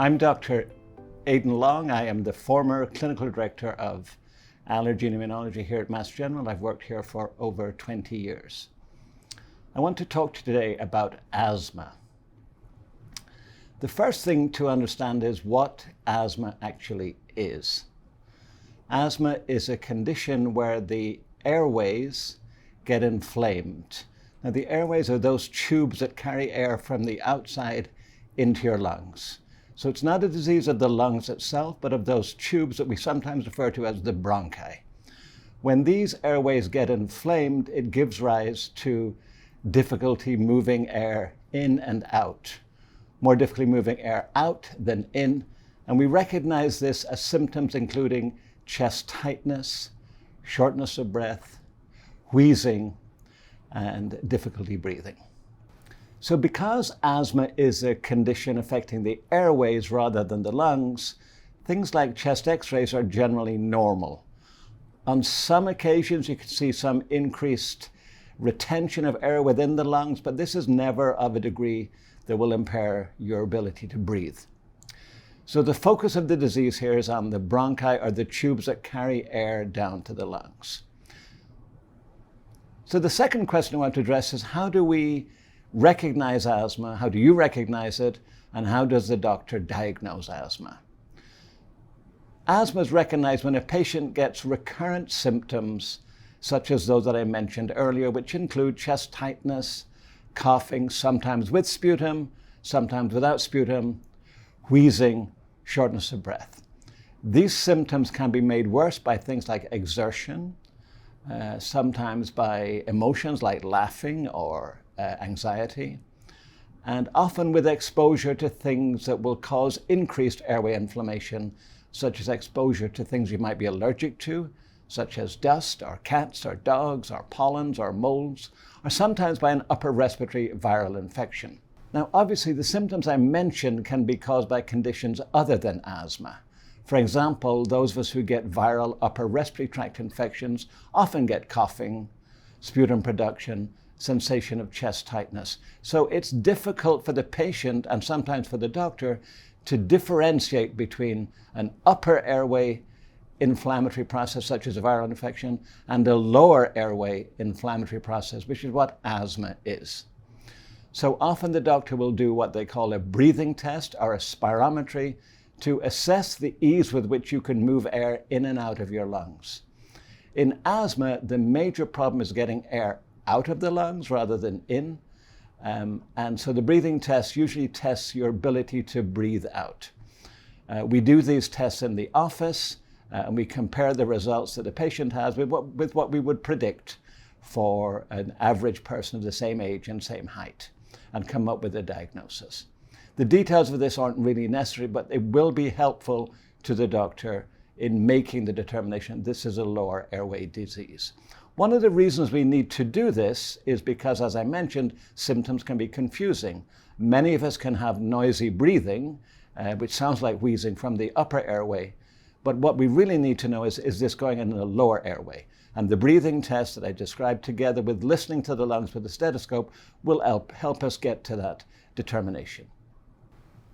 I'm Dr. Aidan Long. I am the former clinical director of Allergy and Immunology here at Mass General. I've worked here for over 20 years. I want to talk to you today about asthma. The first thing to understand is what asthma actually is. Asthma is a condition where the airways get inflamed. Now, the airways are those tubes that carry air from the outside into your lungs. So it's not a disease of the lungs itself, but of those tubes that we sometimes refer to as the bronchi. When these airways get inflamed, it gives rise to difficulty moving air in and out. More difficulty moving air out than in. And we recognize this as symptoms including chest tightness, shortness of breath, wheezing, and difficulty breathing. So because asthma is a condition affecting the airways rather than the lungs, things like chest x-rays are generally normal. On some occasions, you can see some increased retention of air within the lungs, but this is never of a degree that will impair your ability to breathe. So the focus of the disease here is on the bronchi, or the tubes that carry air down to the lungs. So the second question I want to address is, how do we recognize asthma? How do you recognize it? And how does the doctor diagnose asthma? Asthma is recognized when a patient gets recurrent symptoms such as those that I mentioned earlier, which include chest tightness, coughing, sometimes with sputum, sometimes without sputum, wheezing, shortness of breath. These symptoms can be made worse by things like exertion, sometimes by emotions like laughing or anxiety, and often with exposure to things that will cause increased airway inflammation, such as exposure to things you might be allergic to, such as dust or cats or dogs or pollens or molds, or sometimes by an upper respiratory viral infection. Now, obviously, the symptoms I mentioned can be caused by conditions other than asthma. For example, those of us who get viral upper respiratory tract infections often get coughing, sputum production, sensation of chest tightness. So it's difficult for the patient and sometimes for the doctor to differentiate between an upper airway inflammatory process such as a viral infection and a lower airway inflammatory process, which is what asthma is. So often the doctor will do what they call a breathing test or a spirometry to assess the ease with which you can move air in and out of your lungs. In asthma, the major problem is getting air out of the lungs rather than in. And so the breathing test usually tests your ability to breathe out. We do these tests in the office, and we compare the results that the patient has with what we would predict for an average person of the same age and same height, and come up with a diagnosis. The details of this aren't really necessary, but they will be helpful to the doctor in making the determination this is a lower airway disease. One of the reasons we need to do this is because, as I mentioned, symptoms can be confusing. Many of us can have noisy breathing, which sounds like wheezing from the upper airway. But what we really need to know is this going in the lower airway? And the breathing test that I described, together with listening to the lungs with the stethoscope, will help us get to that determination.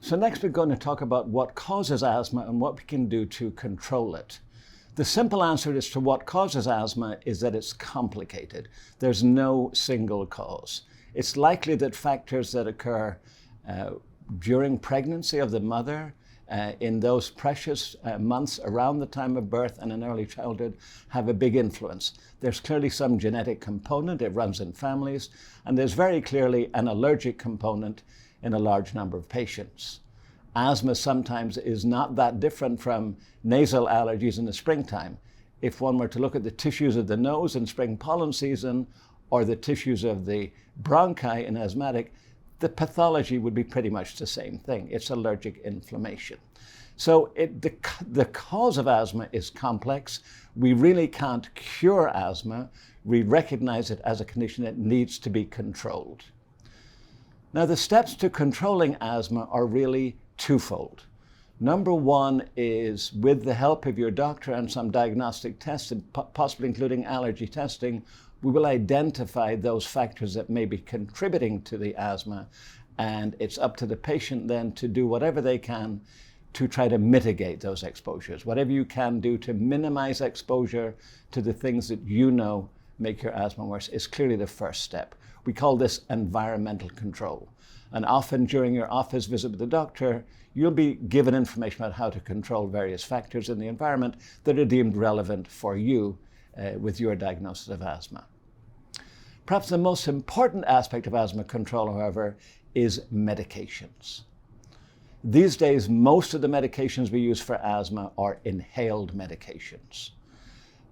So next we're going to talk about what causes asthma and what we can do to control it. The simple answer as to what causes asthma is that it's complicated. There's no single cause. It's likely that factors that occur during pregnancy of the mother, in those precious months around the time of birth and in early childhood, have a big influence. There's clearly some genetic component, it runs in families, and there's very clearly an allergic component in a large number of patients. Asthma sometimes is not that different from nasal allergies in the springtime. If one were to look at the tissues of the nose in spring pollen season or the tissues of the bronchi in asthmatic, the pathology would be pretty much the same thing. It's allergic inflammation. So the cause of asthma is complex. We really can't cure asthma. We recognize it as a condition that needs to be controlled. Now, the steps to controlling asthma are really twofold. Number one is, with the help of your doctor and some diagnostic tests, and possibly including allergy testing, we will identify those factors that may be contributing to the asthma And it's up to the patient then to do whatever they can to try to mitigate those exposures. Whatever you can do to minimize exposure to the things that you know make your asthma worse is clearly the first step. We call this environmental control. And often during your office visit with the doctor, you'll be given information about how to control various factors in the environment that are deemed relevant for you with your diagnosis of asthma. Perhaps the most important aspect of asthma control, however, is medications. These days, most of the medications we use for asthma are inhaled medications.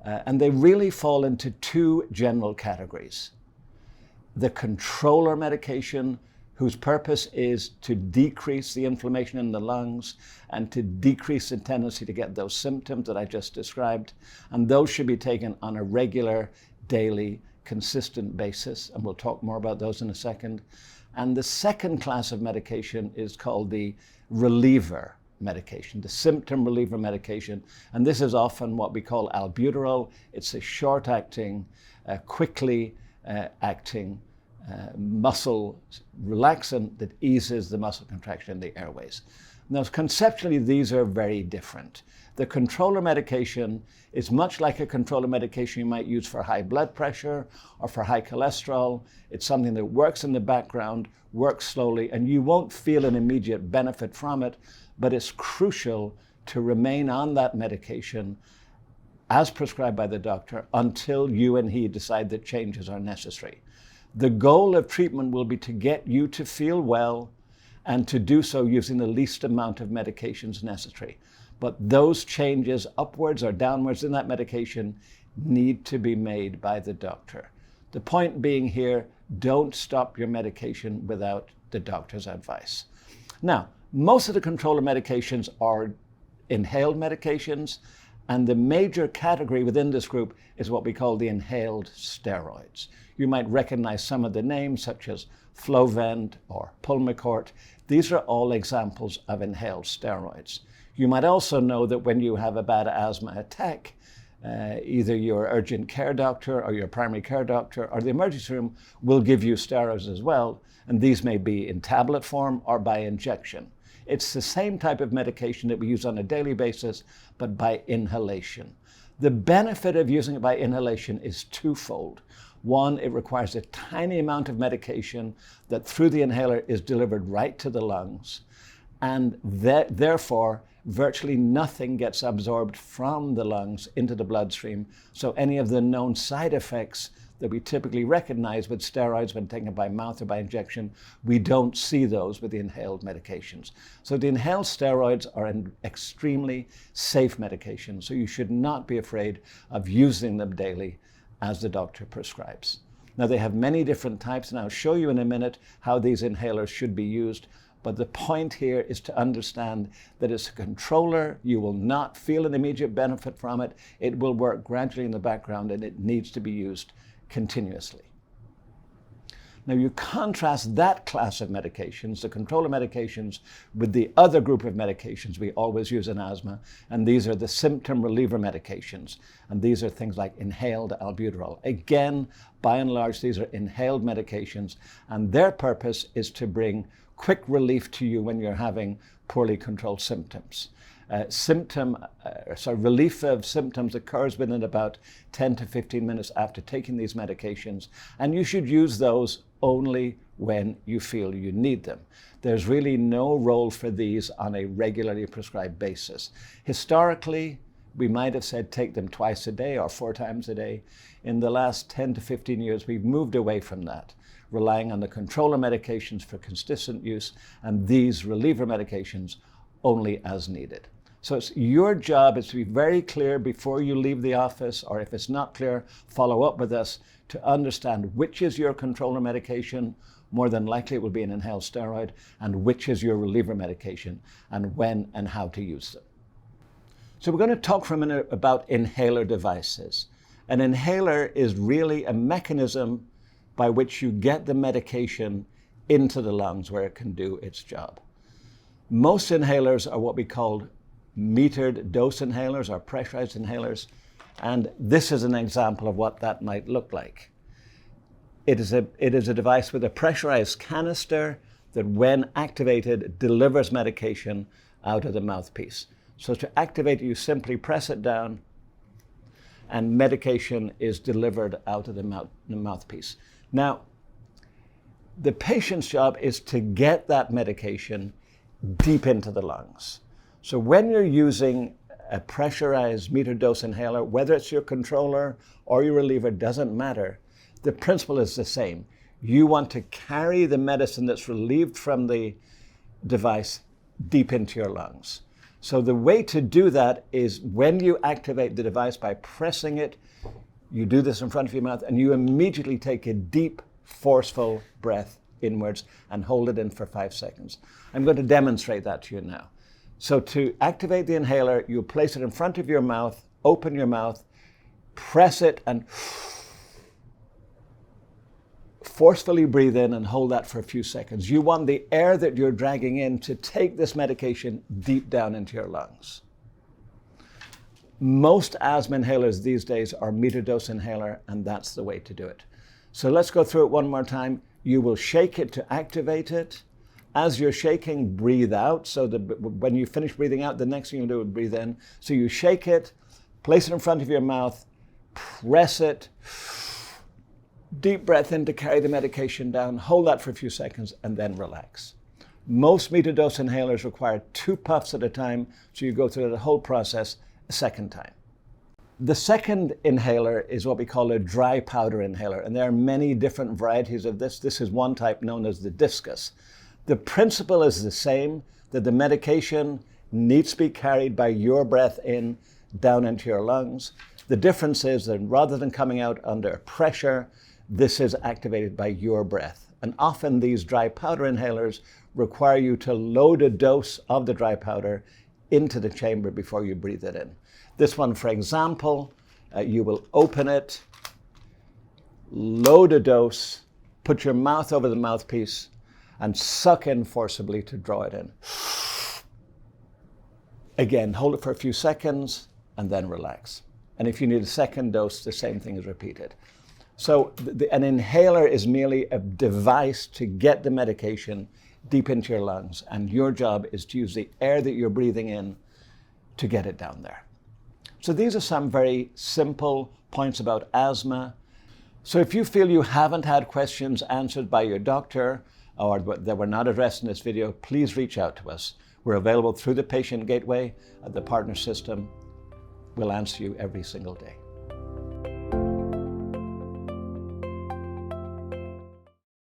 And they really fall into two general categories. The controller medication, whose purpose is to decrease the inflammation in the lungs and to decrease the tendency to get those symptoms that I just described. And those should be taken on a regular, daily, consistent basis. And we'll talk more about those in a second. And the second class of medication is called the reliever medication, the symptom reliever medication. And this is often what we call albuterol. It's a short-acting, quickly acting muscle relaxant that eases the muscle contraction in the airways. Now, conceptually, these are very different. The controller medication is much like a controller medication you might use for high blood pressure or for high cholesterol. It's something that works in the background, works slowly, and you won't feel an immediate benefit from it, but it's crucial to remain on that medication as prescribed by the doctor until you and he decide that changes are necessary. The goal of treatment will be to get you to feel well and to do so using the least amount of medications necessary. But those changes upwards or downwards in that medication need to be made by the doctor. The point being here, don't stop your medication without the doctor's advice. Now, most of the controller medications are inhaled medications, and the major category within this group is what we call the inhaled steroids. You might recognize some of the names, such as Flovent or Pulmicort. These are all examples of inhaled steroids. You might also know that when you have a bad asthma attack, either your urgent care doctor or your primary care doctor or the emergency room will give you steroids as well, and these may be in tablet form or by injection. It's the same type of medication that we use on a daily basis, but by inhalation. The benefit of using it by inhalation is twofold. One, it requires a tiny amount of medication that through the inhaler is delivered right to the lungs, and therefore virtually nothing gets absorbed from the lungs into the bloodstream. So any of the known side effects that we typically recognize with steroids when taken by mouth or by injection, we don't see those with the inhaled medications. So the inhaled steroids are an extremely safe medication, so you should not be afraid of using them daily as the doctor prescribes. Now, they have many different types, and I'll show you in a minute how these inhalers should be used. But the point here is to understand that it's a controller. You will not feel an immediate benefit from it. It will work gradually in the background, and it needs to be used continuously. Now, you contrast that class of medications, the controller medications, with the other group of medications we always use in asthma, and these are the symptom reliever medications. And these are things like inhaled albuterol. Again, by and large, these are inhaled medications, and their purpose is to bring quick relief to you when you're having poorly controlled symptoms. Relief of symptoms occurs within about 10 to 15 minutes after taking these medications, and you should use those only when you feel you need them. There's really no role for these on a regularly prescribed basis. Historically, we might have said take them twice a day or 4 times a day. In the last 10 to 15 years, we've moved away from that, relying on the controller medications for consistent use and these reliever medications only as needed. So it's your job is to be very clear before you leave the office, or if it's not clear, follow up with us to understand which is your controller medication. More than likely it will be an inhaled steroid, and which is your reliever medication, and when and how to use them. So we're going to talk for a minute about inhaler devices. An inhaler is really a mechanism by which you get the medication into the lungs where it can do its job. Most inhalers are what we call metered dose inhalers or pressurized inhalers, and this is an example of what that might look like. It is a device with a pressurized canister that when activated delivers medication out of the mouthpiece. So to activate, you simply press it down and medication is delivered out of the mouthpiece. Now, the patient's job is to get that medication deep into the lungs. So when you're using a pressurized metered dose inhaler, whether it's your controller or your reliever, doesn't matter. The principle is the same. You want to carry the medicine that's relieved from the device deep into your lungs. So the way to do that is when you activate the device by pressing it, you do this in front of your mouth and you immediately take a deep, forceful breath inwards and hold it in for 5 seconds. I'm going to demonstrate that to you now. So to activate the inhaler, you place it in front of your mouth, open your mouth, press it and forcefully breathe in and hold that for a few seconds. You want the air that you're dragging in to take this medication deep down into your lungs. Most asthma inhalers these days are metered dose inhaler, and that's the way to do it. So let's go through it one more time. You will shake it to activate it. As you're shaking, breathe out. So that when you finish breathing out, the next thing you'll do is breathe in. So you shake it, place it in front of your mouth, press it, deep breath in to carry the medication down, hold that for a few seconds, and then relax. Most metered dose inhalers require 2 puffs at a time, so you go through the whole process a second time. The second inhaler is what we call a dry powder inhaler, and there are many different varieties of this. This is one type known as the discus. The principle is the same, that the medication needs to be carried by your breath in down into your lungs. The difference is that rather than coming out under pressure, this is activated by your breath. And often these dry powder inhalers require you to load a dose of the dry powder into the chamber before you breathe it in. This one, for example, you will open it, load a dose, put your mouth over the mouthpiece, and suck in forcibly to draw it in. Again, hold it for a few seconds and then relax. And if you need a second dose, the same thing is repeated. So an inhaler is merely a device to get the medication deep into your lungs, and your job is to use the air that you're breathing in to get it down there. So these are some very simple points about asthma. So if you feel you haven't had questions answered by your doctor or that were not addressed in this video, please reach out to us. We're available through the patient gateway at the partner system. We'll answer you every single day.